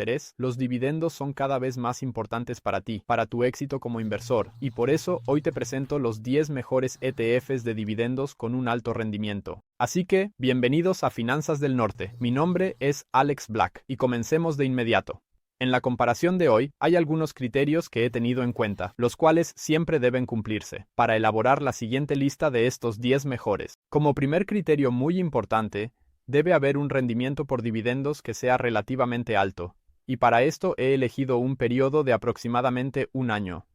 interés, los dividendos son cada vez más importantes para ti, para tu éxito como inversor, y por eso hoy te presento los 10 mejores ETFs de dividendos con un alto rendimiento. Así que, bienvenidos a Finanzas del Norte. Mi nombre es Alex Black, y comencemos de inmediato. En la comparación de hoy, hay algunos criterios que he tenido en cuenta, los cuales siempre deben cumplirse, para elaborar la siguiente lista de estos 10 mejores. Como primer criterio muy importante, debe haber un rendimiento por dividendos que sea relativamente alto, y para esto he elegido un periodo de aproximadamente un año.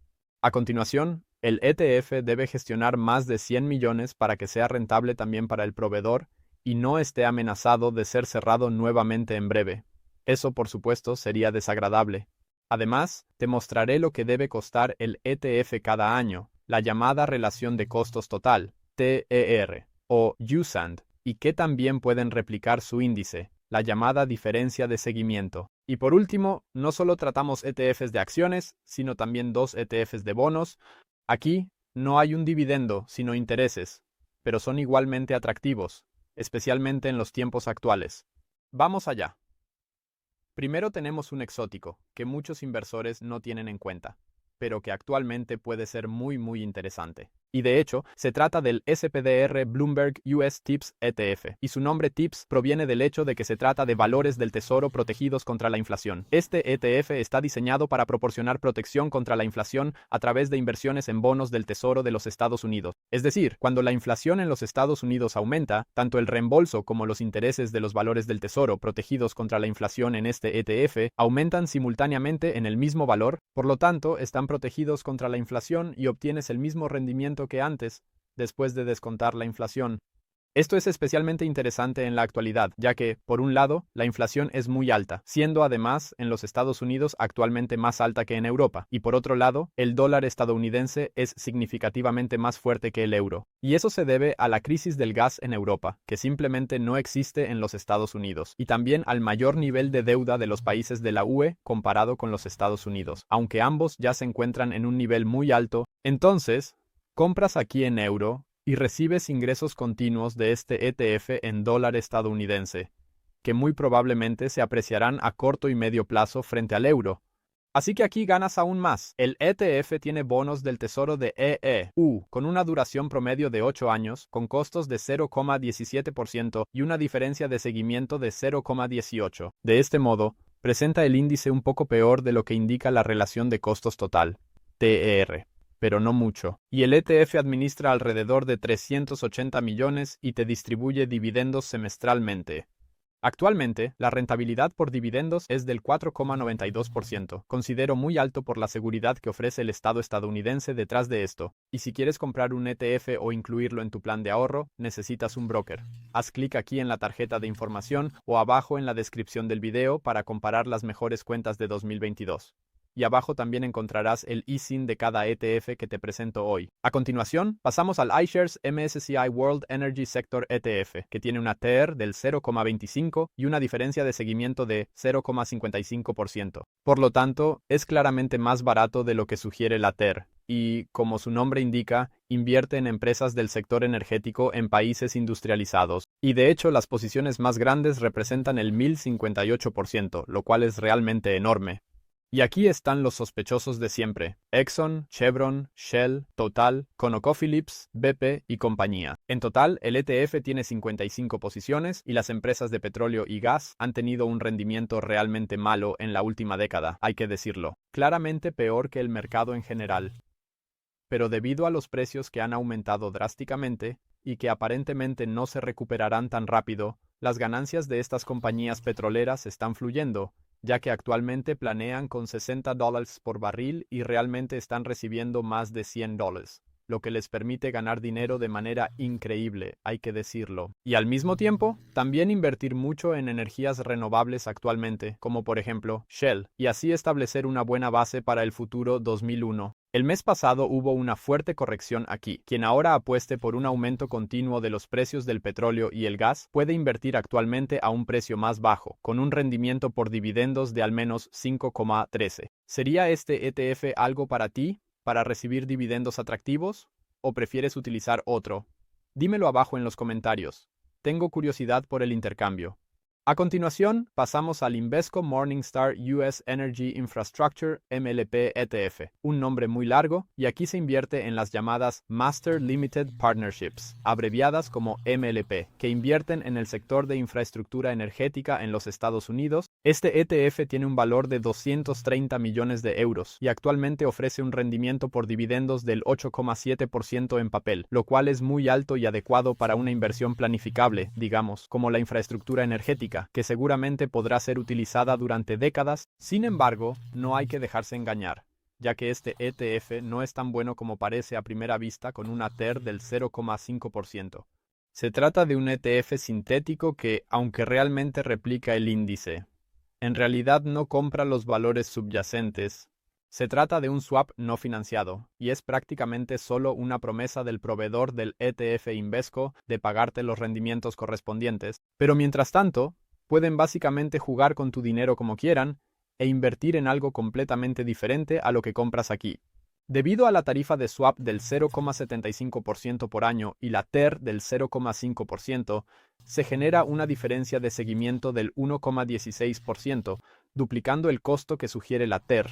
A continuación, el ETF debe gestionar más de 100 millones para que sea rentable también para el proveedor y no esté amenazado de ser cerrado nuevamente en breve. Eso, por supuesto, sería desagradable. Además, te mostraré lo que debe costar el ETF cada año, la llamada relación de costos total, TER, o USAND, y que también pueden replicar su índice, la llamada diferencia de seguimiento. Y por último, no solo tratamos ETFs de acciones, sino también dos ETFs de bonos. Aquí no hay un dividendo, sino intereses, pero son igualmente atractivos, especialmente en los tiempos actuales. Vamos allá. Primero tenemos un exótico, que muchos inversores no tienen en cuenta, pero que actualmente puede ser muy interesante. Y de hecho, se trata del SPDR Bloomberg US TIPS ETF, y su nombre TIPS proviene del hecho de que se trata de valores del tesoro protegidos contra la inflación. Este ETF está diseñado para proporcionar protección contra la inflación a través de inversiones en bonos del tesoro de los Estados Unidos. Es decir, cuando la inflación en los Estados Unidos aumenta, tanto el reembolso como los intereses de los valores del tesoro protegidos contra la inflación en este ETF aumentan simultáneamente en el mismo valor, por lo tanto, están protegidos contra la inflación y obtienes el mismo rendimiento que antes, después de descontar la inflación. Esto es especialmente interesante en la actualidad, ya que, por un lado, la inflación es muy alta, siendo además en los Estados Unidos actualmente más alta que en Europa, y por otro lado, el dólar estadounidense es significativamente más fuerte que el euro. Y eso se debe a la crisis del gas en Europa, que simplemente no existe en los Estados Unidos, y también al mayor nivel de deuda de los países de la UE comparado con los Estados Unidos, aunque ambos ya se encuentran en un nivel muy alto. Entonces, compras aquí en euro y recibes ingresos continuos de este ETF en dólar estadounidense, que muy probablemente se apreciarán a corto y medio plazo frente al euro. Así que aquí ganas aún más. El ETF tiene bonos del tesoro de EEU, con una duración promedio de 8 años, con costos de 0,17% y una diferencia de seguimiento de 0,18. De este modo, presenta el índice un poco peor de lo que indica la relación de costos total, TER. Pero no mucho, y el ETF administra alrededor de 380 millones y te distribuye dividendos semestralmente. Actualmente, la rentabilidad por dividendos es del 4,92%, considero muy alto por la seguridad que ofrece el Estado estadounidense detrás de esto, y si quieres comprar un ETF o incluirlo en tu plan de ahorro, necesitas un broker. Haz clic aquí en la tarjeta de información o abajo en la descripción del video para comparar las mejores cuentas de 2022. Y abajo también encontrarás el ISIN de cada ETF que te presento hoy. A continuación, pasamos al iShares MSCI World Energy Sector ETF, que tiene una TER del 0,25 y una diferencia de seguimiento de 0,55%. Por lo tanto, es claramente más barato de lo que sugiere la TER, y, como su nombre indica, invierte en empresas del sector energético en países industrializados. Y de hecho, las posiciones más grandes representan el 1058%, lo cual es realmente enorme. Y aquí están los sospechosos de siempre: Exxon, Chevron, Shell, Total, ConocoPhillips, BP y compañía. En total, el ETF tiene 55 posiciones y las empresas de petróleo y gas han tenido un rendimiento realmente malo en la última década, hay que decirlo. Claramente peor que el mercado en general. Pero debido a los precios que han aumentado drásticamente y que aparentemente no se recuperarán tan rápido, las ganancias de estas compañías petroleras están fluyendo, ya que actualmente planean con $60 por barril y realmente están recibiendo más de $100, lo que les permite ganar dinero de manera increíble, hay que decirlo. Y al mismo tiempo, también invertir mucho en energías renovables actualmente, como por ejemplo Shell, y así establecer una buena base para el futuro 2001. El mes pasado hubo una fuerte corrección aquí. Quien ahora apueste por un aumento continuo de los precios del petróleo y el gas puede invertir actualmente a un precio más bajo, con un rendimiento por dividendos de al menos 5,13. ¿Sería este ETF algo para ti, para recibir dividendos atractivos? ¿O prefieres utilizar otro? Dímelo abajo en los comentarios. Tengo curiosidad por el intercambio. A continuación, pasamos al Invesco Morningstar US Energy Infrastructure MLP ETF, un nombre muy largo, y aquí se invierte en las llamadas Master Limited Partnerships, abreviadas como MLP, que invierten en el sector de infraestructura energética en los Estados Unidos. Este ETF tiene un valor de 230 millones de euros y actualmente ofrece un rendimiento por dividendos del 8,7% en papel, lo cual es muy alto y adecuado para una inversión planificable, digamos, como la infraestructura energética, que seguramente podrá ser utilizada durante décadas. Sin embargo, no hay que dejarse engañar, ya que este ETF no es tan bueno como parece a primera vista con una TER del 0,5%. Se trata de un ETF sintético que, aunque realmente replica el índice, en realidad no compra los valores subyacentes. Se trata de un swap no financiado, y es prácticamente solo una promesa del proveedor del ETF Invesco de pagarte los rendimientos correspondientes, pero mientras tanto, pueden básicamente jugar con tu dinero como quieran e invertir en algo completamente diferente a lo que compras aquí. Debido a la tarifa de swap del 0,75% por año y la TER del 0,5%, se genera una diferencia de seguimiento del 1,16%, duplicando el costo que sugiere la TER.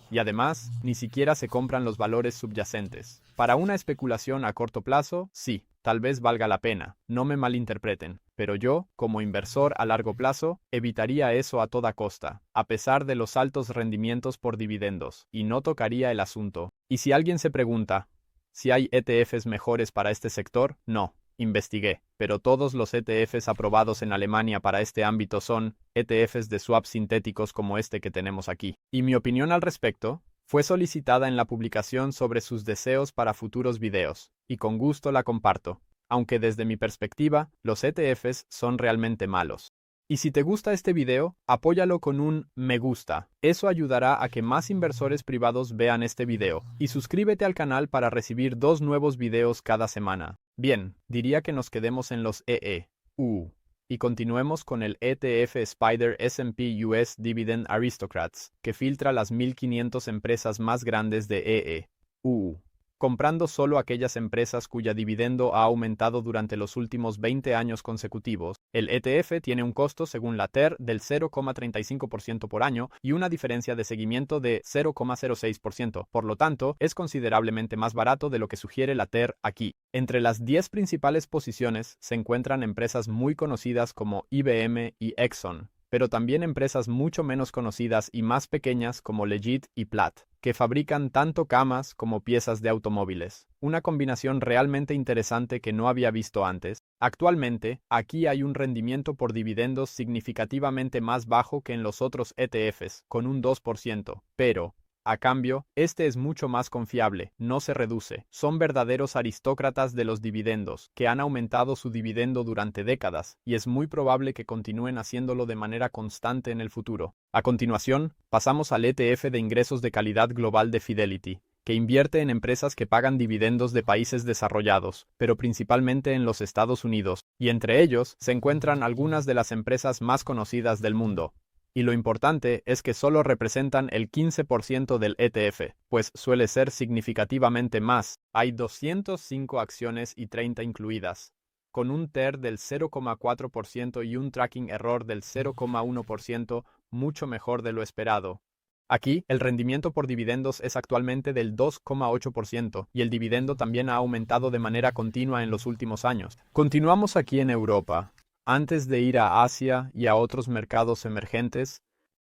Y además, ni siquiera se compran los valores subyacentes. Para una especulación a corto plazo, sí, tal vez valga la pena, no me malinterpreten, pero yo, como inversor a largo plazo, evitaría eso a toda costa, a pesar de los altos rendimientos por dividendos, y no tocaría el asunto. Y si alguien se pregunta, ¿si hay ETFs mejores para este sector? No. Investigué, pero todos los ETFs aprobados en Alemania para este ámbito son ETFs de swap sintéticos como este que tenemos aquí. Y mi opinión al respecto fue solicitada en la publicación sobre sus deseos para futuros videos, y con gusto la comparto, aunque desde mi perspectiva, los ETFs son realmente malos. Y si te gusta este video, apóyalo con un me gusta. Eso ayudará a que más inversores privados vean este video. Y suscríbete al canal para recibir 2 nuevos videos cada semana. Bien, diría que nos quedemos en los EE.U. Y continuemos con el ETF Spider S&P US Dividend Aristocrats, que filtra las 1500 empresas más grandes de EE.U. comprando solo aquellas empresas cuya dividendo ha aumentado durante los últimos 20 años consecutivos. El ETF tiene un costo según la TER del 0,35% por año y una diferencia de seguimiento de 0,06%, por lo tanto, es considerablemente más barato de lo que sugiere la TER aquí. Entre las 10 principales posiciones se encuentran empresas muy conocidas como IBM y Exxon, pero también empresas mucho menos conocidas y más pequeñas como Legit y Platt, que fabrican tanto camas como piezas de automóviles. Una combinación realmente interesante que no había visto antes. Actualmente, aquí hay un rendimiento por dividendos significativamente más bajo que en los otros ETFs, con un 2%, pero a cambio, este es mucho más confiable, no se reduce. Son verdaderos aristócratas de los dividendos, que han aumentado su dividendo durante décadas, y es muy probable que continúen haciéndolo de manera constante en el futuro. A continuación, pasamos al ETF de ingresos de calidad global de Fidelity, que invierte en empresas que pagan dividendos de países desarrollados, pero principalmente en los Estados Unidos, y entre ellos se encuentran algunas de las empresas más conocidas del mundo. Y lo importante es que solo representan el 15% del ETF, pues suele ser significativamente más. Hay 205 acciones y 30 incluidas, con un TER del 0,4% y un tracking error del 0,1%, mucho mejor de lo esperado. Aquí, el rendimiento por dividendos es actualmente del 2,8% y el dividendo también ha aumentado de manera continua en los últimos años. Continuamos aquí en Europa, antes de ir a Asia y a otros mercados emergentes,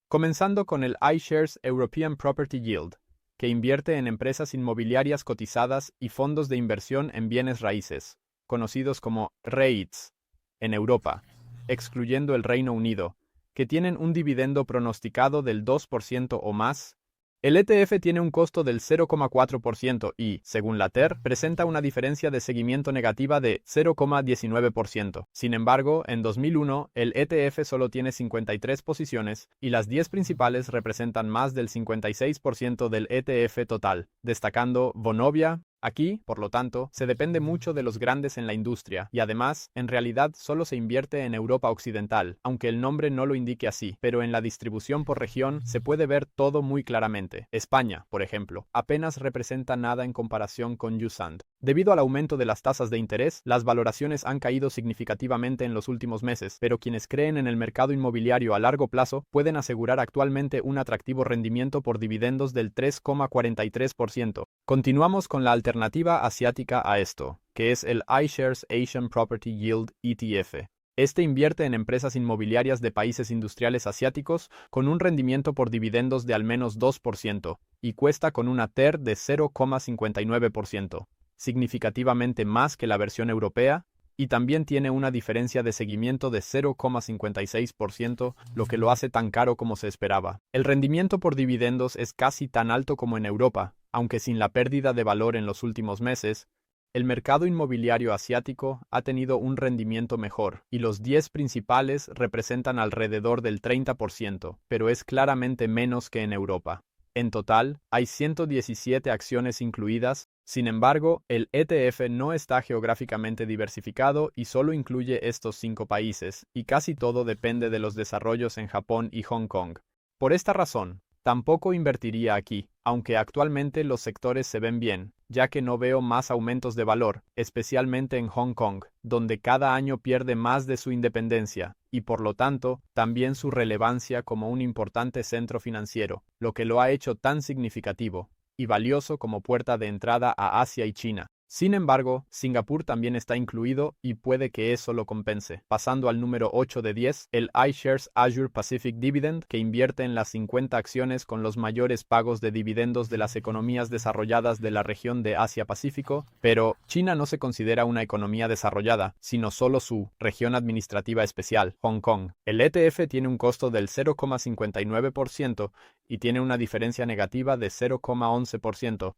comenzando con el iShares European Property Yield, que invierte en empresas inmobiliarias cotizadas y fondos de inversión en bienes raíces, conocidos como REITs, en Europa, excluyendo el Reino Unido, que tienen un dividendo pronosticado del 2% o más. El ETF tiene un costo del 0,4% y, según la TER, presenta una diferencia de seguimiento negativa de 0,19%. Sin embargo, en 2001, el ETF solo tiene 53 posiciones y las 10 principales representan más del 56% del ETF total, destacando Vonovia, Aquí, por lo tanto, se depende mucho de los grandes en la industria, y además, en realidad solo se invierte en Europa Occidental, aunque el nombre no lo indique así, pero en la distribución por región se puede ver todo muy claramente. España, por ejemplo, apenas representa nada en comparación con USAND. Debido al aumento de las tasas de interés, las valoraciones han caído significativamente en los últimos meses, pero quienes creen en el mercado inmobiliario a largo plazo pueden asegurar actualmente un atractivo rendimiento por dividendos del 3,43%. Continuamos con la alternativa asiática a esto, que es el iShares Asian Property Yield ETF. Este invierte en empresas inmobiliarias de países industriales asiáticos con un rendimiento por dividendos de al menos 2% y cuesta con una TER de 0,59%, significativamente más que la versión europea, y también tiene una diferencia de seguimiento de 0,56%, lo que lo hace tan caro como se esperaba. El rendimiento por dividendos es casi tan alto como en Europa, aunque sin la pérdida de valor en los últimos meses. El mercado inmobiliario asiático ha tenido un rendimiento mejor, y los 10 principales representan alrededor del 30%, pero es claramente menos que en Europa. En total, hay 117 acciones incluidas. Sin embargo, el ETF no está geográficamente diversificado y solo incluye estos 5 países, y casi todo depende de los desarrollos en Japón y Hong Kong. Por esta razón, tampoco invertiría aquí, aunque actualmente los sectores se ven bien, ya que no veo más aumentos de valor, especialmente en Hong Kong, donde cada año pierde más de su independencia, y por lo tanto, también su relevancia como un importante centro financiero, lo que lo ha hecho tan significativo y valioso como puerta de entrada a Asia y China. Sin embargo, Singapur también está incluido y puede que eso lo compense. Pasando al número 8 de 10, el iShares Azure Pacific Dividend, que invierte en las 50 acciones con los mayores pagos de dividendos de las economías desarrolladas de la región de Asia-Pacífico, pero China no se considera una economía desarrollada, sino solo su región administrativa especial, Hong Kong. El ETF tiene un costo del 0,59% y tiene una diferencia negativa de 0,11%.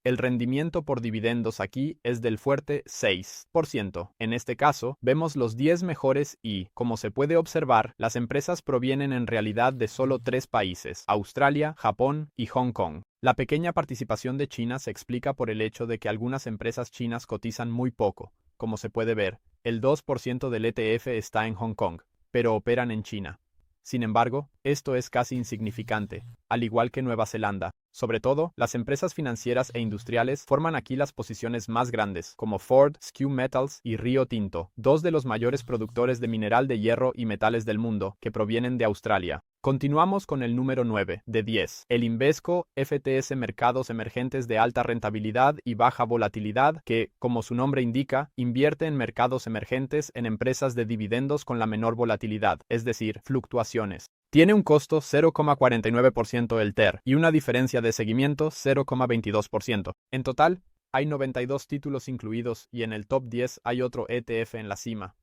El rendimiento por dividendos aquí es del fuerte 6%. En este caso, vemos los 10 mejores y, como se puede observar, las empresas provienen en realidad de solo 3 países, Australia, Japón y Hong Kong. La pequeña participación de China se explica por el hecho de que algunas empresas chinas cotizan muy poco. Como se puede ver, el 2% del ETF está en Hong Kong, pero operan en China. Sin embargo, esto es casi insignificante, al igual que Nueva Zelanda. Sobre todo, las empresas financieras e industriales forman aquí las posiciones más grandes, como Ford, Skew Metals y Rio Tinto, dos de los mayores productores de mineral de hierro y metales del mundo, que provienen de Australia. Continuamos con el número 9, de 10, el Invesco FTS Mercados Emergentes de alta rentabilidad y baja volatilidad, que, como su nombre indica, invierte en mercados emergentes en empresas de dividendos con la menor volatilidad, es decir, fluctuaciones. Tiene un costo 0,49% el TER y una diferencia de seguimiento 0,22%. En total, hay 92 títulos incluidos y en el top 10 hay otro ETF en la cima.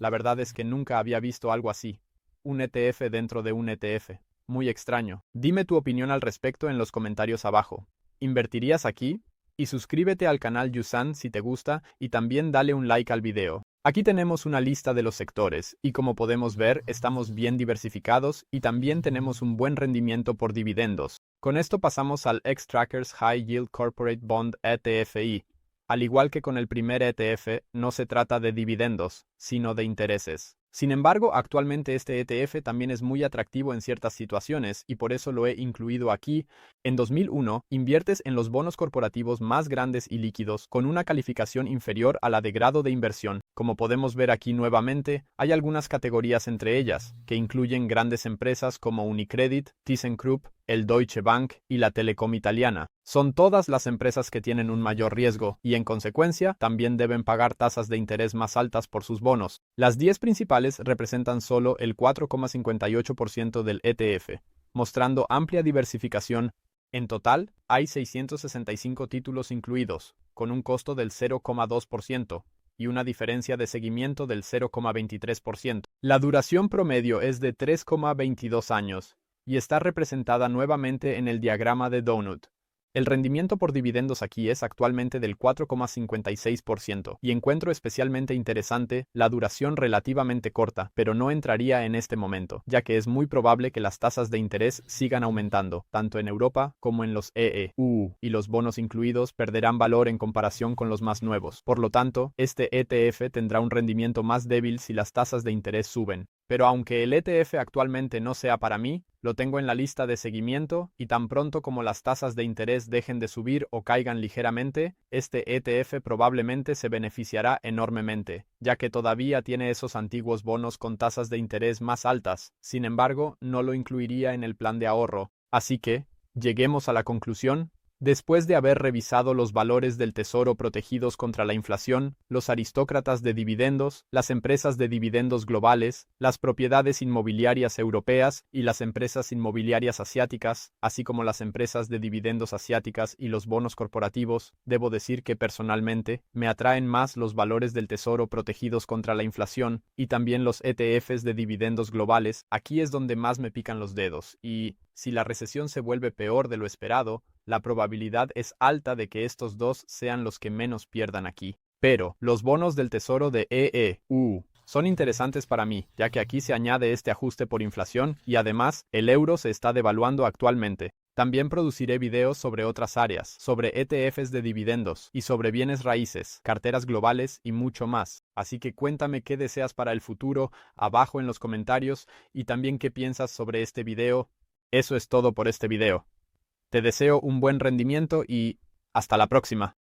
La verdad es que nunca había visto algo así. Un ETF dentro de un ETF. Muy extraño. Dime tu opinión al respecto en los comentarios abajo. ¿Invertirías aquí? Y suscríbete al canal Yusan si te gusta y también dale un like al video. Aquí tenemos una lista de los sectores, y como podemos ver, estamos bien diversificados y también tenemos un buen rendimiento por dividendos. Con esto pasamos al Xtrackers High Yield Corporate Bond ETFI. Al igual que con el primer ETF, no se trata de dividendos, sino de intereses. Sin embargo, actualmente este ETF también es muy atractivo en ciertas situaciones y por eso lo he incluido aquí. En 2001, inviertes en los bonos corporativos más grandes y líquidos con una calificación inferior a la de grado de inversión. Como podemos ver aquí nuevamente, hay algunas categorías entre ellas, que incluyen grandes empresas como Unicredit, ThyssenKrupp, el Deutsche Bank y la Telecom Italiana. Son todas las empresas que tienen un mayor riesgo y, en consecuencia, también deben pagar tasas de interés más altas por sus bonos. Las 10 principales representan solo el 4,58% del ETF, mostrando amplia diversificación. En total, hay 665 títulos incluidos, con un costo del 0,2% y una diferencia de seguimiento del 0,23%. La duración promedio es de 3,22 años y está representada nuevamente en el diagrama de Donut. El rendimiento por dividendos aquí es actualmente del 4,56% y encuentro especialmente interesante la duración relativamente corta, pero no entraría en este momento, ya que es muy probable que las tasas de interés sigan aumentando, tanto en Europa como en los EU, y los bonos incluidos perderán valor en comparación con los más nuevos. Por lo tanto, este ETF tendrá un rendimiento más débil si las tasas de interés suben. Pero aunque el ETF actualmente no sea para mí, lo tengo en la lista de seguimiento y tan pronto como las tasas de interés dejen de subir o caigan ligeramente, este ETF probablemente se beneficiará enormemente, ya que todavía tiene esos antiguos bonos con tasas de interés más altas. Sin embargo, no lo incluiría en el plan de ahorro. Así que, lleguemos a la conclusión. Después de haber revisado los valores del tesoro protegidos contra la inflación, los aristócratas de dividendos, las empresas de dividendos globales, las propiedades inmobiliarias europeas y las empresas inmobiliarias asiáticas, así como las empresas de dividendos asiáticas y los bonos corporativos, debo decir que personalmente me atraen más los valores del tesoro protegidos contra la inflación y también los ETFs de dividendos globales. Aquí es donde más me pican los dedos y, si la recesión se vuelve peor de lo esperado, la probabilidad es alta de que estos dos sean los que menos pierdan aquí. Pero, los bonos del tesoro de EU son interesantes para mí, ya que aquí se añade este ajuste por inflación y además, el euro se está devaluando actualmente. También produciré videos sobre otras áreas, sobre ETFs de dividendos y sobre bienes raíces, carteras globales y mucho más. Así que cuéntame qué deseas para el futuro abajo en los comentarios y también qué piensas sobre este video. Eso es todo por este video. Te deseo un buen rendimiento y hasta la próxima.